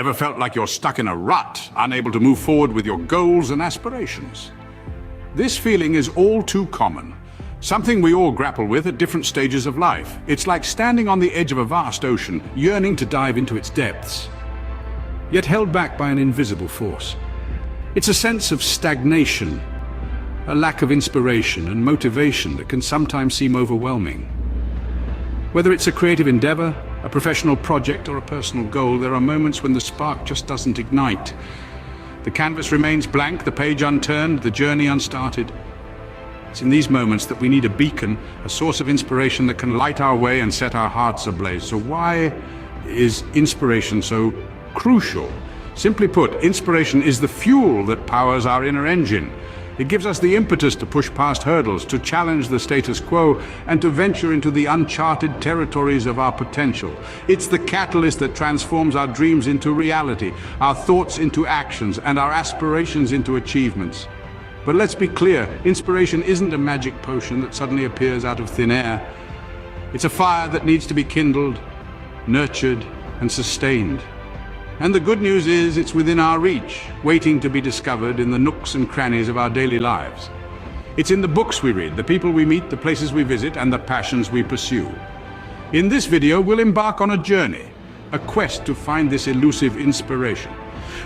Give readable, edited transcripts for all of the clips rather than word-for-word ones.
Ever felt like you're stuck in a rut, unable to move forward with your goals and aspirations? This feeling is all too common, something we all grapple with at different stages of life. It's like standing on the edge of a vast ocean, yearning to dive into its depths, yet held back by an invisible force. It's a sense of stagnation, a lack of inspiration and motivation that can sometimes seem overwhelming. Whether it's a creative endeavor, a professional project, or a personal goal, there are moments when the spark just doesn't ignite. The canvas remains blank, the page unturned, the journey unstarted. It's in these moments that we need a beacon, a source of inspiration that can light our way and set our hearts ablaze. So why is inspiration so crucial? Simply put, inspiration is the fuel that powers our inner engine. It gives us the impetus to push past hurdles, to challenge the status quo, and to venture into the uncharted territories of our potential. It's the catalyst that transforms our dreams into reality, our thoughts into actions, and our aspirations into achievements. But let's be clear, inspiration isn't a magic potion that suddenly appears out of thin air. It's a fire that needs to be kindled, nurtured, and sustained. And the good news is it's within our reach, waiting to be discovered in the nooks and crannies of our daily lives. It's in the books we read, the people we meet, the places we visit, and the passions we pursue. In this video, we'll embark on a journey, a quest to find this elusive inspiration.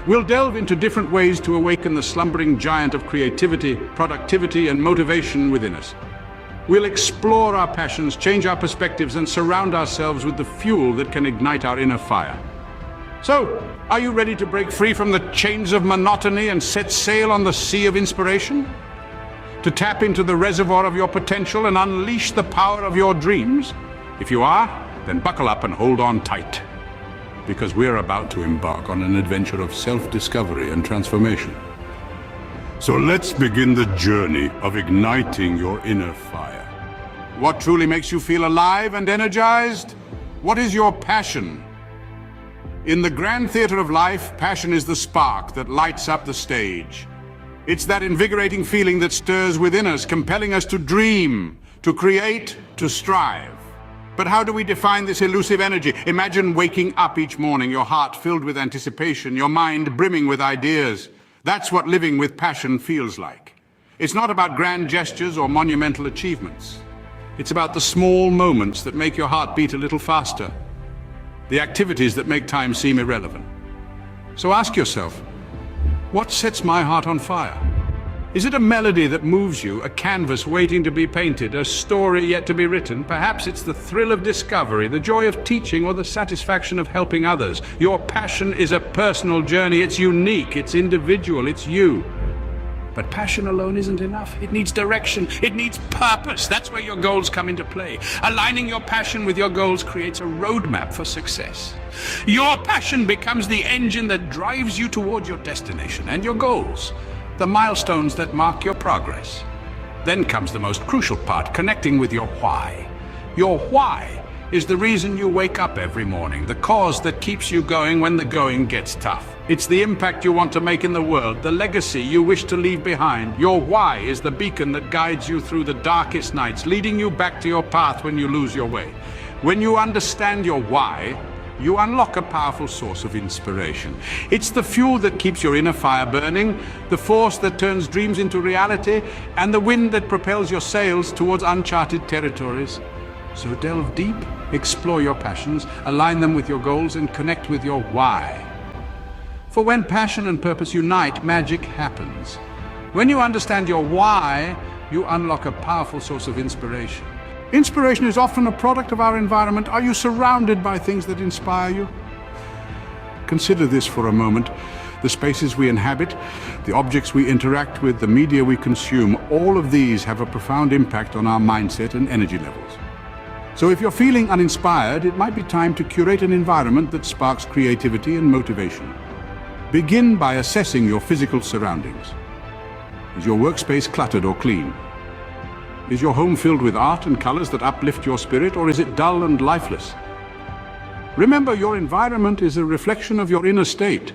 We'll delve into different ways to awaken the slumbering giant of creativity, productivity, and motivation within us. We'll explore our passions, change our perspectives, and surround ourselves with the fuel that can ignite our inner fire. So, are you ready to break free from the chains of monotony and set sail on the sea of inspiration? To tap into the reservoir of your potential and unleash the power of your dreams? If you are, then buckle up and hold on tight, because we're about to embark on an adventure of self-discovery and transformation. So let's begin the journey of igniting your inner fire. What truly makes you feel alive and energized? What is your passion? In the grand theater of life, passion is the spark that lights up the stage. It's that invigorating feeling that stirs within us, compelling us to dream, to create, to strive. But how do we define this elusive energy? Imagine waking up each morning, your heart filled with anticipation, your mind brimming with ideas. That's what living with passion feels like. It's not about grand gestures or monumental achievements. It's about the small moments that make your heart beat a little faster. The activities that make time seem irrelevant. So ask yourself, what sets my heart on fire? Is it a melody that moves you, a canvas waiting to be painted, a story yet to be written? Perhaps it's the thrill of discovery, the joy of teaching, or the satisfaction of helping others. Your passion is a personal journey. It's unique, it's individual, it's you. But passion alone isn't enough. It needs direction. It needs purpose. That's where your goals come into play. Aligning your passion with your goals creates a roadmap for success. Your passion becomes the engine that drives you toward your destination and your goals, the milestones that mark your progress. Then comes the most crucial part, connecting with your why. Your why is the reason you wake up every morning, the cause that keeps you going when the going gets tough. It's the impact you want to make in the world, the legacy you wish to leave behind. Your why is the beacon that guides you through the darkest nights, leading you back to your path when you lose your way. When you understand your why, you unlock a powerful source of inspiration. It's the fuel that keeps your inner fire burning, the force that turns dreams into reality, and the wind that propels your sails towards uncharted territories. So delve deep, explore your passions, align them with your goals, and connect with your why. For when passion and purpose unite, magic happens. When you understand your why, you unlock a powerful source of inspiration. Inspiration is often a product of our environment. Are you surrounded by things that inspire you? Consider this for a moment. The spaces we inhabit, the objects we interact with, the media we consume, all of these have a profound impact on our mindset and energy levels. So if you're feeling uninspired, it might be time to curate an environment that sparks creativity and motivation. Begin by assessing your physical surroundings. Is your workspace cluttered or clean? Is your home filled with art and colors that uplift your spirit, or is it dull and lifeless? Remember, your environment is a reflection of your inner state.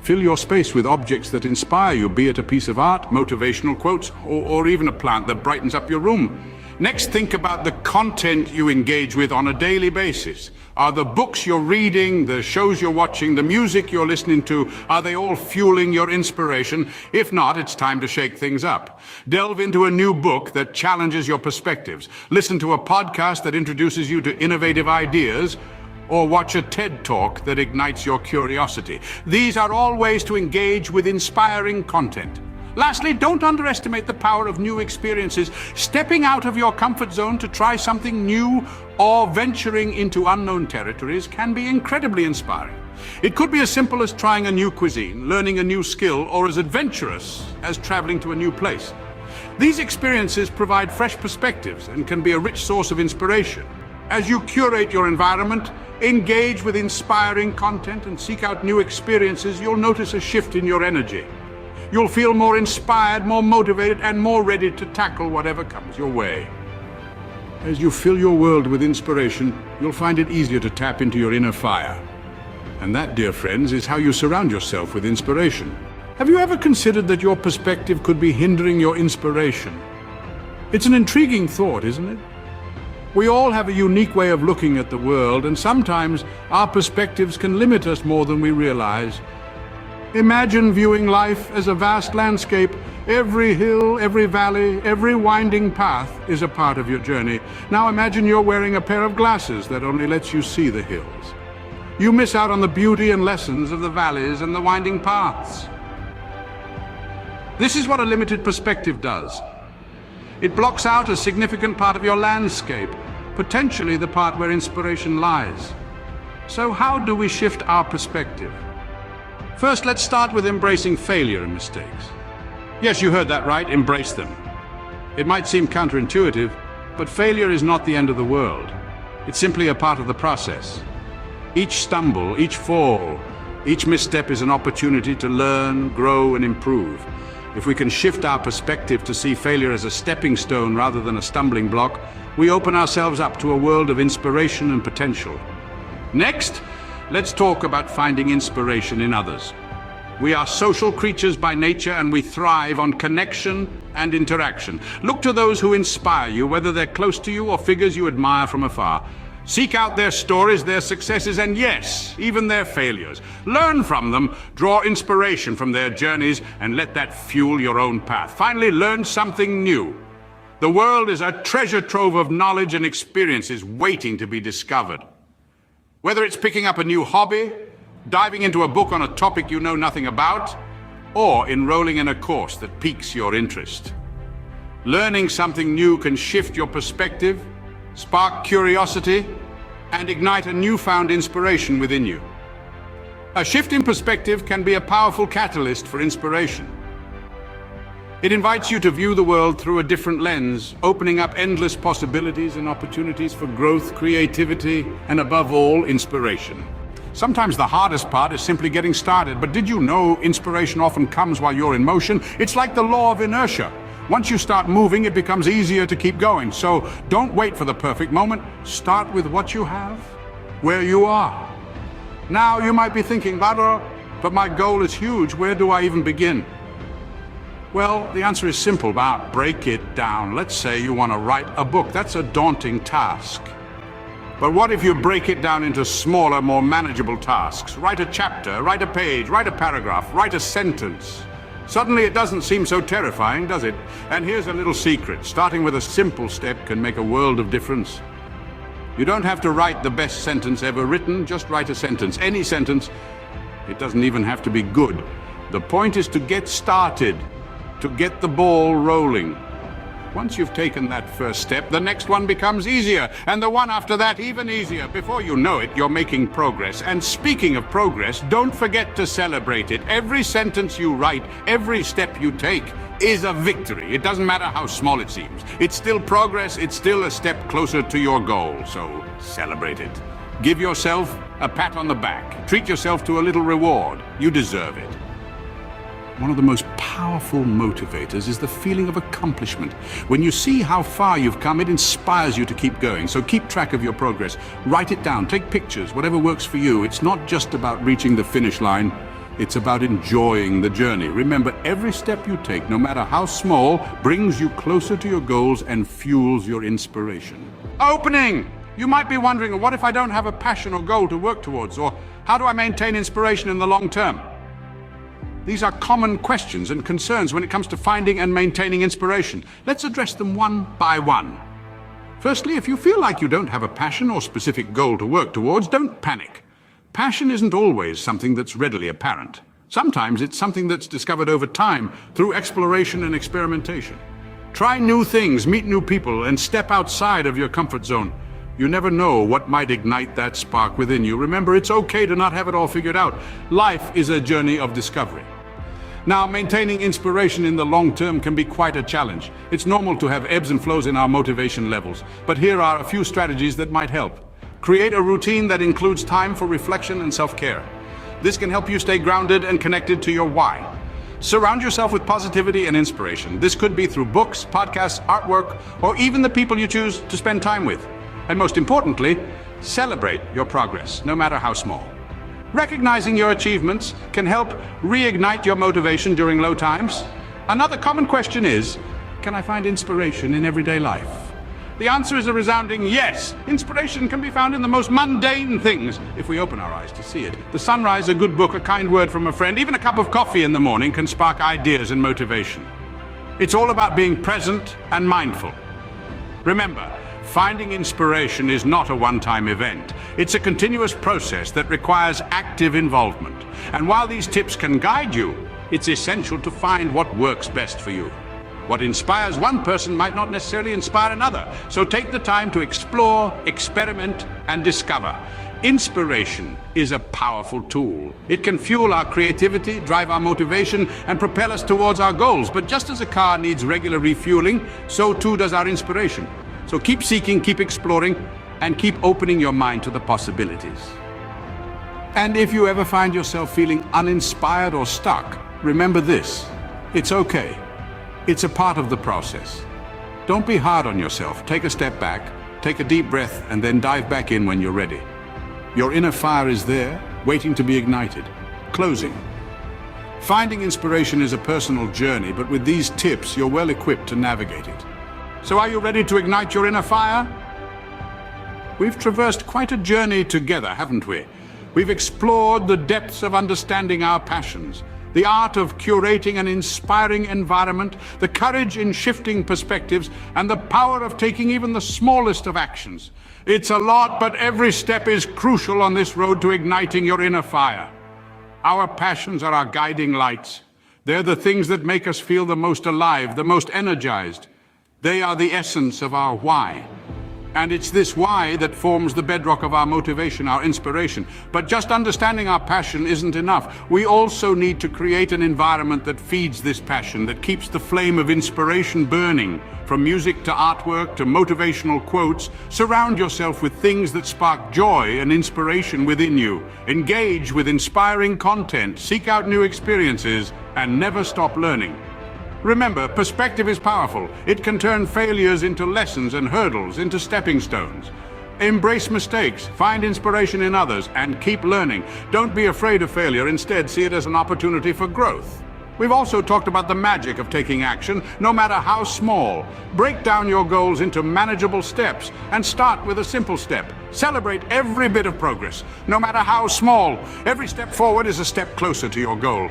Fill your space with objects that inspire you, be it a piece of art, motivational quotes, or even a plant that brightens up your room. Next, think about the content you engage with on a daily basis. Are the books you're reading, the shows you're watching, the music you're listening to, are they all fueling your inspiration? If not, it's time to shake things up. Delve into a new book that challenges your perspectives. Listen to a podcast that introduces you to innovative ideas, or watch a TED Talk that ignites your curiosity. These are all ways to engage with inspiring content. Lastly, don't underestimate the power of new experiences. Stepping out of your comfort zone to try something new or venturing into unknown territories can be incredibly inspiring. It could be as simple as trying a new cuisine, learning a new skill, or as adventurous as traveling to a new place. These experiences provide fresh perspectives and can be a rich source of inspiration. As you curate your environment, engage with inspiring content, and seek out new experiences, you'll notice a shift in your energy. You'll feel more inspired, more motivated, and more ready to tackle whatever comes your way. As you fill your world with inspiration, you'll find it easier to tap into your inner fire. And that, dear friends, is how you surround yourself with inspiration. Have you ever considered that your perspective could be hindering your inspiration? It's an intriguing thought, isn't it? We all have a unique way of looking at the world, and sometimes our perspectives can limit us more than we realize. Imagine viewing life as a vast landscape. Every hill, every valley, every winding path is a part of your journey. Now imagine you're wearing a pair of glasses that only lets you see the hills. You miss out on the beauty and lessons of the valleys and the winding paths. This is what a limited perspective does. It blocks out a significant part of your landscape, potentially the part where inspiration lies. So how do we shift our perspective? First, let's start with embracing failure and mistakes. Yes, you heard that right, embrace them. It might seem counterintuitive, but failure is not the end of the world. It's simply a part of the process. Each stumble, each fall, each misstep is an opportunity to learn, grow, and improve. If we can shift our perspective to see failure as a stepping stone rather than a stumbling block, we open ourselves up to a world of inspiration and potential. Next, let's talk about finding inspiration in others. We are social creatures by nature, and we thrive on connection and interaction. Look to those who inspire you, whether they're close to you or figures you admire from afar. Seek out their stories, their successes, and yes, even their failures. Learn from them, draw inspiration from their journeys, and let that fuel your own path. Finally, learn something new. The world is a treasure trove of knowledge and experiences waiting to be discovered. Whether it's picking up a new hobby, diving into a book on a topic you know nothing about, or enrolling in a course that piques your interest. Learning something new can shift your perspective, spark curiosity, and ignite a newfound inspiration within you. A shift in perspective can be a powerful catalyst for inspiration. It invites you to view the world through a different lens, opening up endless possibilities and opportunities for growth, creativity, and above all, inspiration. Sometimes the hardest part is simply getting started, but did you know inspiration often comes while you're in motion? It's like the law of inertia. Once you start moving, it becomes easier to keep going. So don't wait for the perfect moment. Start with what you have, where you are. Now you might be thinking, but my goal is huge. Where do I even begin? Well, the answer is simple, but break it down. Let's say you want to write a book. That's a daunting task. But what if you break it down into smaller, more manageable tasks? Write a chapter, write a page, write a paragraph, write a sentence. Suddenly it doesn't seem so terrifying, does it? And here's a little secret. Starting with a simple step can make a world of difference. You don't have to write the best sentence ever written, just write a sentence. Any sentence. It doesn't even have to be good. The point is to get started, to get the ball rolling. Once you've taken that first step, the next one becomes easier, and the one after that even easier. Before you know it, you're making progress. And speaking of progress, don't forget to celebrate it. Every sentence you write, every step you take is a victory. It doesn't matter how small it seems. It's still progress, it's still a step closer to your goal, so celebrate it. Give yourself a pat on the back. Treat yourself to a little reward. You deserve it. One of the most powerful motivators is the feeling of accomplishment. When you see how far you've come, it inspires you to keep going. So keep track of your progress. Write it down. Take pictures, whatever works for you. It's not just about reaching the finish line. It's about enjoying the journey. Remember, every step you take, no matter how small, brings you closer to your goals and fuels your inspiration. Opening! You might be wondering, what if I don't have a passion or goal to work towards? Or how do I maintain inspiration in the long term? These are common questions and concerns when it comes to finding and maintaining inspiration. Let's address them one by one. Firstly, if you feel like you don't have a passion or specific goal to work towards, don't panic. Passion isn't always something that's readily apparent. Sometimes it's something that's discovered over time through exploration and experimentation. Try new things, meet new people, and step outside of your comfort zone. You never know what might ignite that spark within you. Remember, it's okay to not have it all figured out. Life is a journey of discovery. Now, maintaining inspiration in the long term can be quite a challenge. It's normal to have ebbs and flows in our motivation levels, but here are a few strategies that might help. Create a routine that includes time for reflection and self-care. This can help you stay grounded and connected to your why. Surround yourself with positivity and inspiration. This could be through books, podcasts, artwork, or even the people you choose to spend time with. And most importantly, celebrate your progress, no matter how small. Recognizing your achievements can help reignite your motivation during low times. Another common question is, can I find inspiration in everyday life? The answer is a resounding yes. Inspiration can be found in the most mundane things if we open our eyes to see it. The sunrise, a good book, a kind word from a friend, even a cup of coffee in the morning can spark ideas and motivation. It's all about being present and mindful. Remember, finding inspiration is not a one-time event. It's a continuous process that requires active involvement. And while these tips can guide you, it's essential to find what works best for you. What inspires one person might not necessarily inspire another. So take the time to explore, experiment, and discover. Inspiration is a powerful tool. It can fuel our creativity, drive our motivation, and propel us towards our goals. But just as a car needs regular refueling, so too does our inspiration. So keep seeking, keep exploring, and keep opening your mind to the possibilities. And if you ever find yourself feeling uninspired or stuck, remember this: it's okay. It's a part of the process. Don't be hard on yourself. Take a step back, take a deep breath, and then dive back in when you're ready. Your inner fire is there, waiting to be ignited. Closing. Finding inspiration is a personal journey, but with these tips, you're well equipped to navigate it. So are you ready to ignite your inner fire? We've traversed quite a journey together, haven't we? We've explored the depths of understanding our passions, the art of curating an inspiring environment, the courage in shifting perspectives, and the power of taking even the smallest of actions. It's a lot, but every step is crucial on this road to igniting your inner fire. Our passions are our guiding lights. They're the things that make us feel the most alive, the most energized. They are the essence of our why. And it's this why that forms the bedrock of our motivation, our inspiration. But just understanding our passion isn't enough. We also need to create an environment that feeds this passion, that keeps the flame of inspiration burning. From music to artwork to motivational quotes, surround yourself with things that spark joy and inspiration within you. Engage with inspiring content, seek out new experiences, and never stop learning. Remember, perspective is powerful. It can turn failures into lessons and hurdles into stepping stones. Embrace mistakes, find inspiration in others, and keep learning. Don't be afraid of failure. Instead, see it as an opportunity for growth. We've also talked about the magic of taking action, no matter how small. Break down your goals into manageable steps and start with a simple step. Celebrate every bit of progress, no matter how small. Every step forward is a step closer to your goal.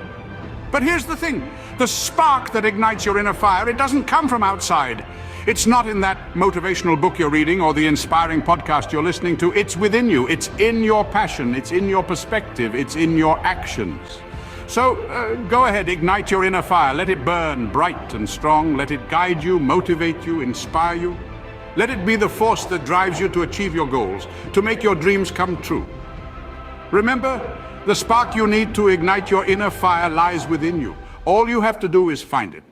But here's the thing, the spark that ignites your inner fire, it doesn't come from outside. It's not in that motivational book you're reading or the inspiring podcast you're listening to. It's within you. It's in your passion. It's in your perspective. It's in your actions. So go ahead, ignite your inner fire. Let it burn bright and strong. Let it guide you, motivate you, inspire you. Let it be the force that drives you to achieve your goals, to make your dreams come true. Remember, the spark you need to ignite your inner fire lies within you. All you have to do is find it.